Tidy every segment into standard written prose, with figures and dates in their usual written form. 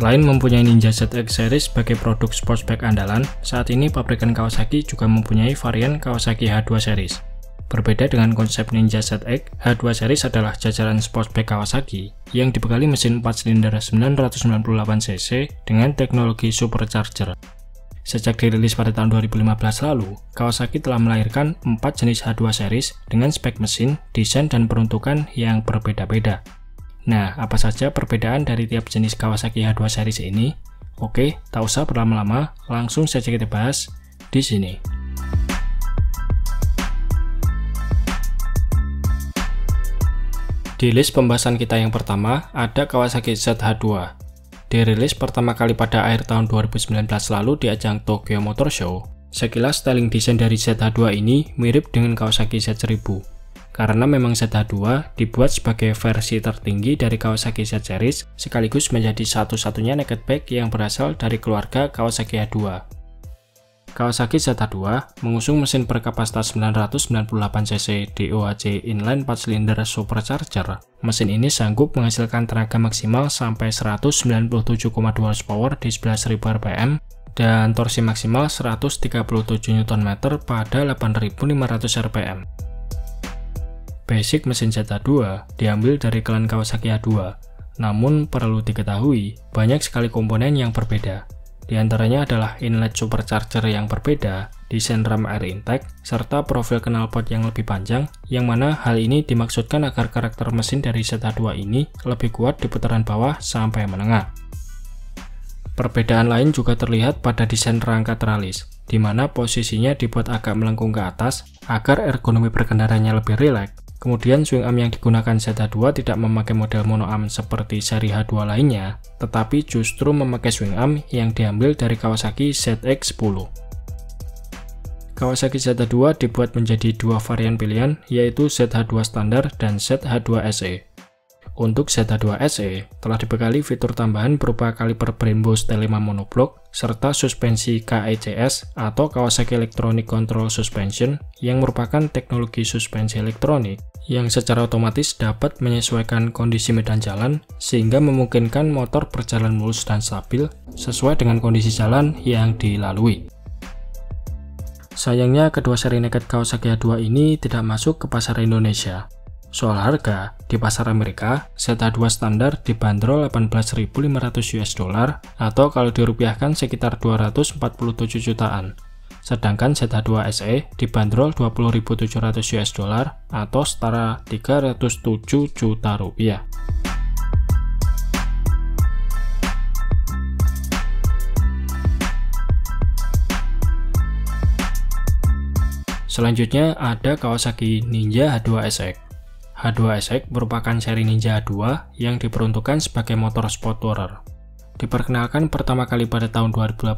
Selain mempunyai Ninja ZX Series sebagai produk sportsbike andalan, saat ini pabrikan Kawasaki juga mempunyai varian Kawasaki H2 Series. Berbeda dengan konsep Ninja ZX, H2 Series adalah jajaran sportsbike Kawasaki yang dibekali mesin 4 silinder 998cc dengan teknologi supercharger. Sejak dirilis pada tahun 2015 lalu, Kawasaki telah melahirkan 4 jenis H2 Series dengan spek mesin, desain, dan peruntukan yang berbeda-beda. Nah, apa saja perbedaan dari tiap jenis Kawasaki H2 Series ini? Oke, tak usah berlama-lama, langsung saja kita bahas di sini. Di list pembahasan kita yang pertama, ada Kawasaki ZH2. Dirilis pertama kali pada akhir tahun 2019 lalu di ajang Tokyo Motor Show. Sekilas styling desain dari ZH2 ini mirip dengan Kawasaki Z1000. Karena memang ZH2 dibuat sebagai versi tertinggi dari Kawasaki Z Series, sekaligus menjadi satu-satunya naked bike yang berasal dari keluarga Kawasaki H2. Kawasaki ZH2 mengusung mesin berkapasitas 998cc DOHC inline 4 silinder supercharger. Mesin ini sanggup menghasilkan tenaga maksimal sampai 197,2 horsepower di 11.000 rpm dan torsi maksimal 137 Nm pada 8.500 rpm. Basic mesin ZH2 diambil dari klan Kawasaki H2, namun perlu diketahui banyak sekali komponen yang berbeda. Di antaranya adalah inlet supercharger yang berbeda, desain ram air intake, serta profil knalpot yang lebih panjang, yang mana hal ini dimaksudkan agar karakter mesin dari ZH2 ini lebih kuat di putaran bawah sampai menengah. Perbedaan lain juga terlihat pada desain rangka teralis, di mana posisinya dibuat agak melengkung ke atas agar ergonomi berkendaranya lebih rileks. Kemudian swing arm yang digunakan ZH2 tidak memakai model mono arm seperti seri H2 lainnya, tetapi justru memakai swing arm yang diambil dari Kawasaki ZX10. Kawasaki ZH2 dibuat menjadi dua varian pilihan, yaitu ZH2 standar dan ZH2 SE. Untuk ZH2 SE telah dibekali fitur tambahan berupa kaliper Brembo T5 monoblock serta suspensi KECS atau Kawasaki Electronic Control Suspension yang merupakan teknologi suspensi elektronik yang secara otomatis dapat menyesuaikan kondisi medan jalan sehingga memungkinkan motor berjalan mulus dan stabil sesuai dengan kondisi jalan yang dilalui. Sayangnya kedua seri naked Kawasaki H2 ini tidak masuk ke pasar Indonesia. Soal harga, di pasar Amerika, ZH2 standar dibanderol $18.500 atau kalau dirupiahkan sekitar 247 jutaan. Sedangkan ZH2 SE dibanderol $20.700 atau setara 307 juta rupiah. Selanjutnya ada Kawasaki Ninja H2 SX. H2 SX merupakan seri Ninja H2 yang diperuntukkan sebagai motor sport tourer. Diperkenalkan pertama kali pada tahun 2018,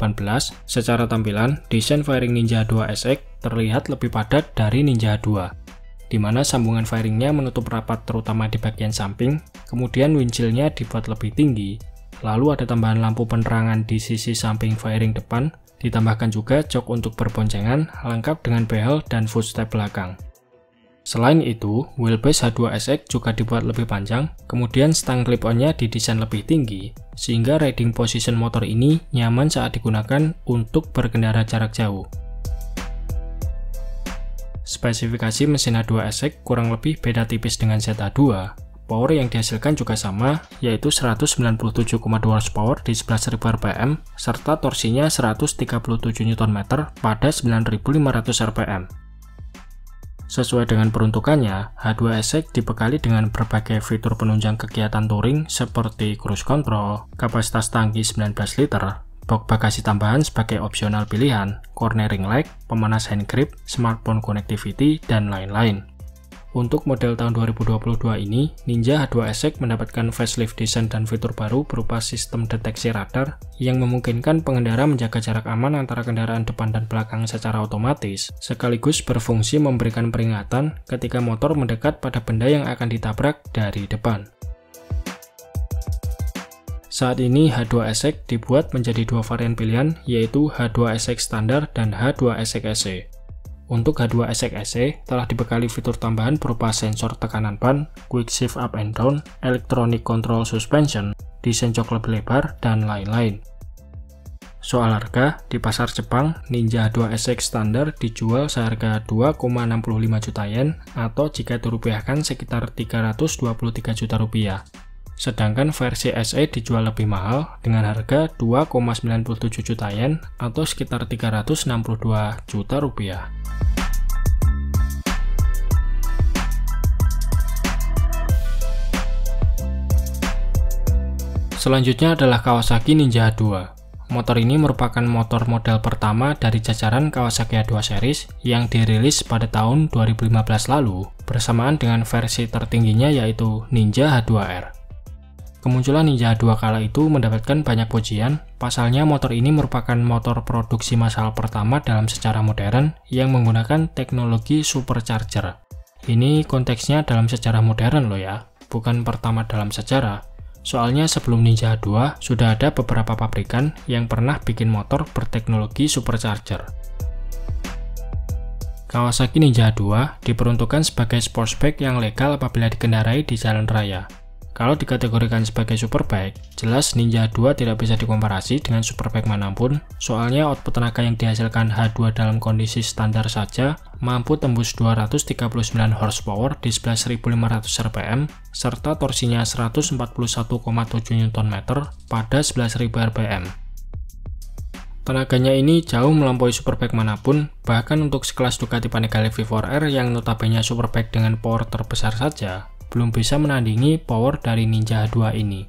secara tampilan, desain fairing Ninja H2 SX terlihat lebih padat dari Ninja H2, di mana sambungan fairingnya menutup rapat terutama di bagian samping, kemudian windshield-nya dibuat lebih tinggi, lalu ada tambahan lampu penerangan di sisi samping fairing depan, ditambahkan juga jok untuk berboncengan, lengkap dengan behel dan footstep belakang. Selain itu, wheelbase H2 SX juga dibuat lebih panjang, kemudian stang clip-on-nya didesain lebih tinggi, sehingga riding position motor ini nyaman saat digunakan untuk berkendara jarak jauh. Spesifikasi mesin H2 SX kurang lebih beda tipis dengan ZH2. Power yang dihasilkan juga sama, yaitu 197,2 horsepower di 11.000 rpm, serta torsinya 137 Nm pada 9.500 rpm. Sesuai dengan peruntukannya, H2 SX dibekali dengan berbagai fitur penunjang kegiatan touring seperti cruise control, kapasitas tangki 19 liter, box bagasi tambahan sebagai opsional pilihan, cornering light, pemanas hand grip, smartphone connectivity, dan lain-lain. Untuk model tahun 2022 ini, Ninja H2 SX mendapatkan facelift desain dan fitur baru berupa sistem deteksi radar yang memungkinkan pengendara menjaga jarak aman antara kendaraan depan dan belakang secara otomatis, sekaligus berfungsi memberikan peringatan ketika motor mendekat pada benda yang akan ditabrak dari depan. Saat ini H2 SX dibuat menjadi dua varian pilihan, yaitu H2 SX standar dan H2 SX SE. Untuk H2 SX SE telah dibekali fitur tambahan berupa sensor tekanan ban, quick shift up and down, electronic control suspension, desain jok lebih lebar, dan lain-lain. Soal harga, di pasar Jepang, Ninja H2 SX standar dijual seharga 2,65 juta yen atau jika dirupiahkan sekitar 323 juta rupiah. Sedangkan versi SE dijual lebih mahal dengan harga 2,97 juta yen atau sekitar 362 juta rupiah. Selanjutnya adalah Kawasaki Ninja H2. Motor ini merupakan motor model pertama dari jajaran Kawasaki H2 series yang dirilis pada tahun 2015 lalu bersamaan dengan versi tertingginya yaitu Ninja H2R. Kemunculan Ninja H2 kala itu mendapatkan banyak pujian, pasalnya motor ini merupakan motor produksi massal pertama dalam sejarah modern yang menggunakan teknologi supercharger. Ini konteksnya dalam sejarah modern loh ya, bukan pertama dalam sejarah. Soalnya sebelum Ninja H2 sudah ada beberapa pabrikan yang pernah bikin motor berteknologi supercharger. Kawasaki Ninja H2 diperuntukkan sebagai sportsbike yang legal apabila dikendarai di jalan raya. Kalau dikategorikan sebagai superbike, jelas Ninja H2 tidak bisa dikomparasi dengan superbike manapun, soalnya output tenaga yang dihasilkan H2 dalam kondisi standar saja mampu tembus 239 horsepower di 11.500 rpm, serta torsinya 141,7 Nm pada 11.000 rpm. Tenaganya ini jauh melampaui superbike manapun, bahkan untuk sekelas Ducati Panigale V4R yang notabene superbike dengan power terbesar saja, belum bisa menandingi power dari Ninja H2 ini.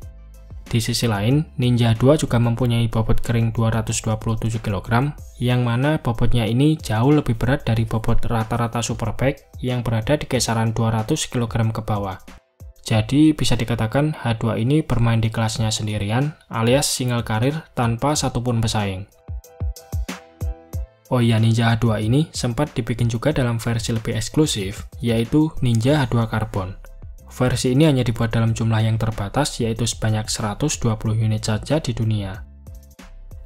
Di sisi lain, Ninja H2 juga mempunyai bobot kering 227 kg, yang mana bobotnya ini jauh lebih berat dari bobot rata-rata superbike yang berada di kisaran 200 kg ke bawah. Jadi bisa dikatakan H2 ini bermain di kelasnya sendirian, alias single karir tanpa satupun pesaing. Oh iya, Ninja H2 ini sempat dibikin juga dalam versi lebih eksklusif, yaitu Ninja H2 Carbon. Versi ini hanya dibuat dalam jumlah yang terbatas, yaitu sebanyak 120 unit saja di dunia.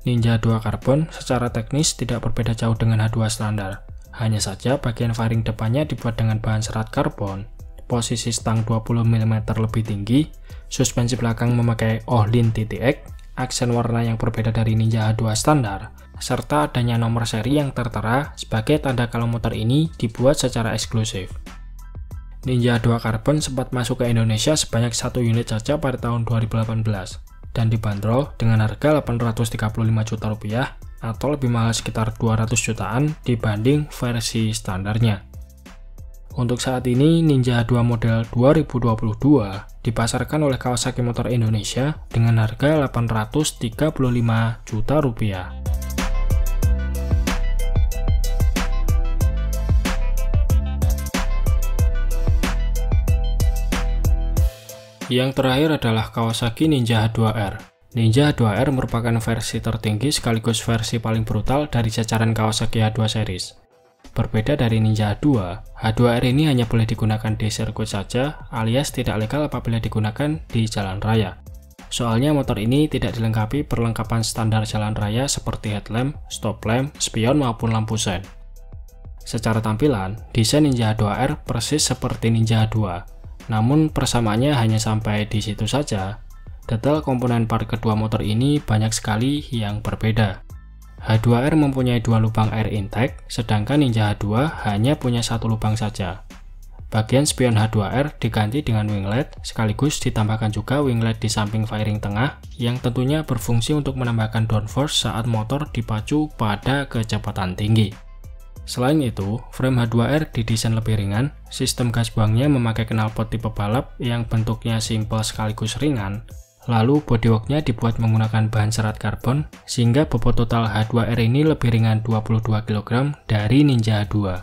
Ninja H2 Carbon secara teknis tidak berbeda jauh dengan H2 standar. Hanya saja bagian fairing depannya dibuat dengan bahan serat karbon, posisi stang 20 mm lebih tinggi, suspensi belakang memakai Ohlin TTX, aksen warna yang berbeda dari Ninja H2 standar, serta adanya nomor seri yang tertera sebagai tanda kalau motor ini dibuat secara eksklusif. Ninja H2 Carbon sempat masuk ke Indonesia sebanyak 1 unit saja pada tahun 2018 dan dibanderol dengan harga 835 juta rupiah atau lebih mahal sekitar 200 jutaan dibanding versi standarnya. Untuk saat ini Ninja H2 model 2022 dipasarkan oleh Kawasaki Motor Indonesia dengan harga 835 juta rupiah. Yang terakhir adalah Kawasaki Ninja H2R. Ninja H2R merupakan versi tertinggi sekaligus versi paling brutal dari jajaran Kawasaki H2 series. Berbeda dari Ninja H2, H2R ini hanya boleh digunakan di sirkuit saja, alias tidak legal apabila digunakan di jalan raya. Soalnya motor ini tidak dilengkapi perlengkapan standar jalan raya seperti headlamp, stop lamp, spion maupun lampu sen. Secara tampilan, desain Ninja H2R persis seperti Ninja H2. Namun persamaannya hanya sampai di situ saja. Detail komponen part kedua motor ini banyak sekali yang berbeda. H2R mempunyai 2 lubang air intake, sedangkan Ninja H2 hanya punya 1 lubang saja. Bagian spion H2R diganti dengan winglet, sekaligus ditambahkan juga winglet di samping fairing tengah, yang tentunya berfungsi untuk menambahkan downforce saat motor dipacu pada kecepatan tinggi. Selain itu, frame H2R didesain lebih ringan, sistem gas buangnya memakai knalpot tipe balap yang bentuknya simpel sekaligus ringan, lalu bodyworknya dibuat menggunakan bahan serat karbon, sehingga bobot total H2R ini lebih ringan 22 kg dari Ninja H2.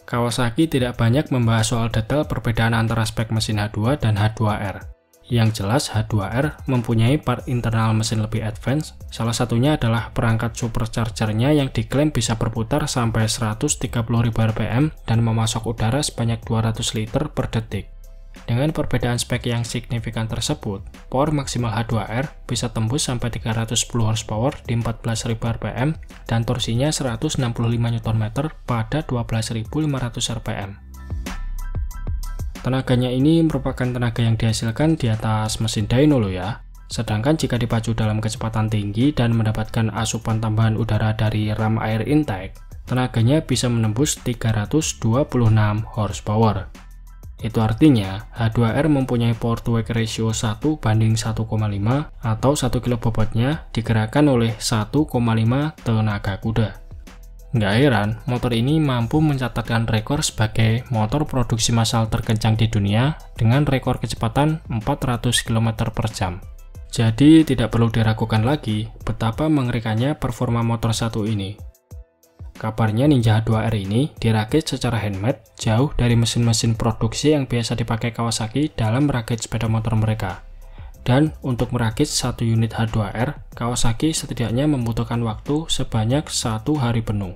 Kawasaki tidak banyak membahas soal detail perbedaan antara spek mesin H2 dan H2R. Yang jelas H2R mempunyai part internal mesin lebih advance, salah satunya adalah perangkat superchargernya yang diklaim bisa berputar sampai 130.000 rpm dan memasok udara sebanyak 200 liter per detik. Dengan perbedaan spek yang signifikan tersebut, power maksimal H2R bisa tembus sampai 310 horsepower di 14.000 rpm dan torsinya 165 Nm pada 12.500 rpm. Tenaganya ini merupakan tenaga yang dihasilkan di atas mesin dyno loh ya. Sedangkan jika dipacu dalam kecepatan tinggi dan mendapatkan asupan tambahan udara dari ram air intake, tenaganya bisa menembus 326 horsepower. Itu artinya H2R mempunyai power to weight ratio 1:1,5 atau 1 kilo bobotnya digerakkan oleh 1,5 tenaga kuda. Nggak heran, motor ini mampu mencatatkan rekor sebagai motor produksi massal terkencang di dunia dengan rekor kecepatan 400 km per jam. Jadi tidak perlu diragukan lagi betapa mengerikannya performa motor satu ini. Kabarnya Ninja H2R ini dirakit secara handmade jauh dari mesin-mesin produksi yang biasa dipakai Kawasaki dalam merakit sepeda motor mereka. Dan untuk merakit satu unit H2R, Kawasaki setidaknya membutuhkan waktu sebanyak 1 hari penuh.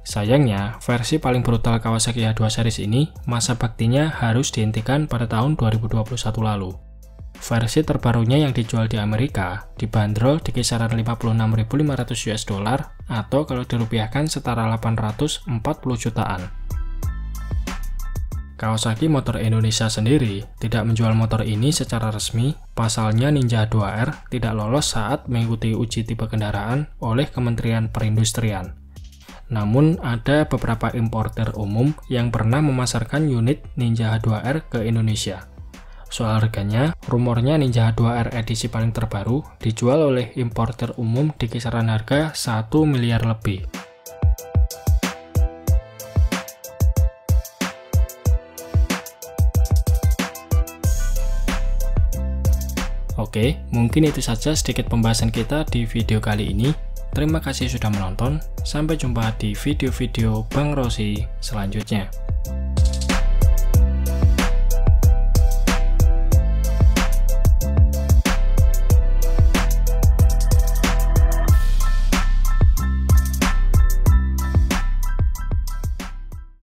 Sayangnya, versi paling brutal Kawasaki H2 series ini masa baktinya harus dihentikan pada tahun 2021 lalu. Versi terbarunya yang dijual di Amerika dibanderol di kisaran 56.500 US dollar atau kalau dirupiahkan setara 840 jutaan. Kawasaki Motor Indonesia sendiri tidak menjual motor ini secara resmi, pasalnya Ninja H2R tidak lolos saat mengikuti uji tipe kendaraan oleh Kementerian Perindustrian. Namun ada beberapa importer umum yang pernah memasarkan unit Ninja H2R ke Indonesia. Soal harganya, rumornya Ninja H2R edisi paling terbaru dijual oleh importer umum di kisaran harga 1 miliar lebih. Oke, mungkin itu saja sedikit pembahasan kita di video kali ini. Terima kasih sudah menonton, sampai jumpa di video-video Bang Rossi selanjutnya.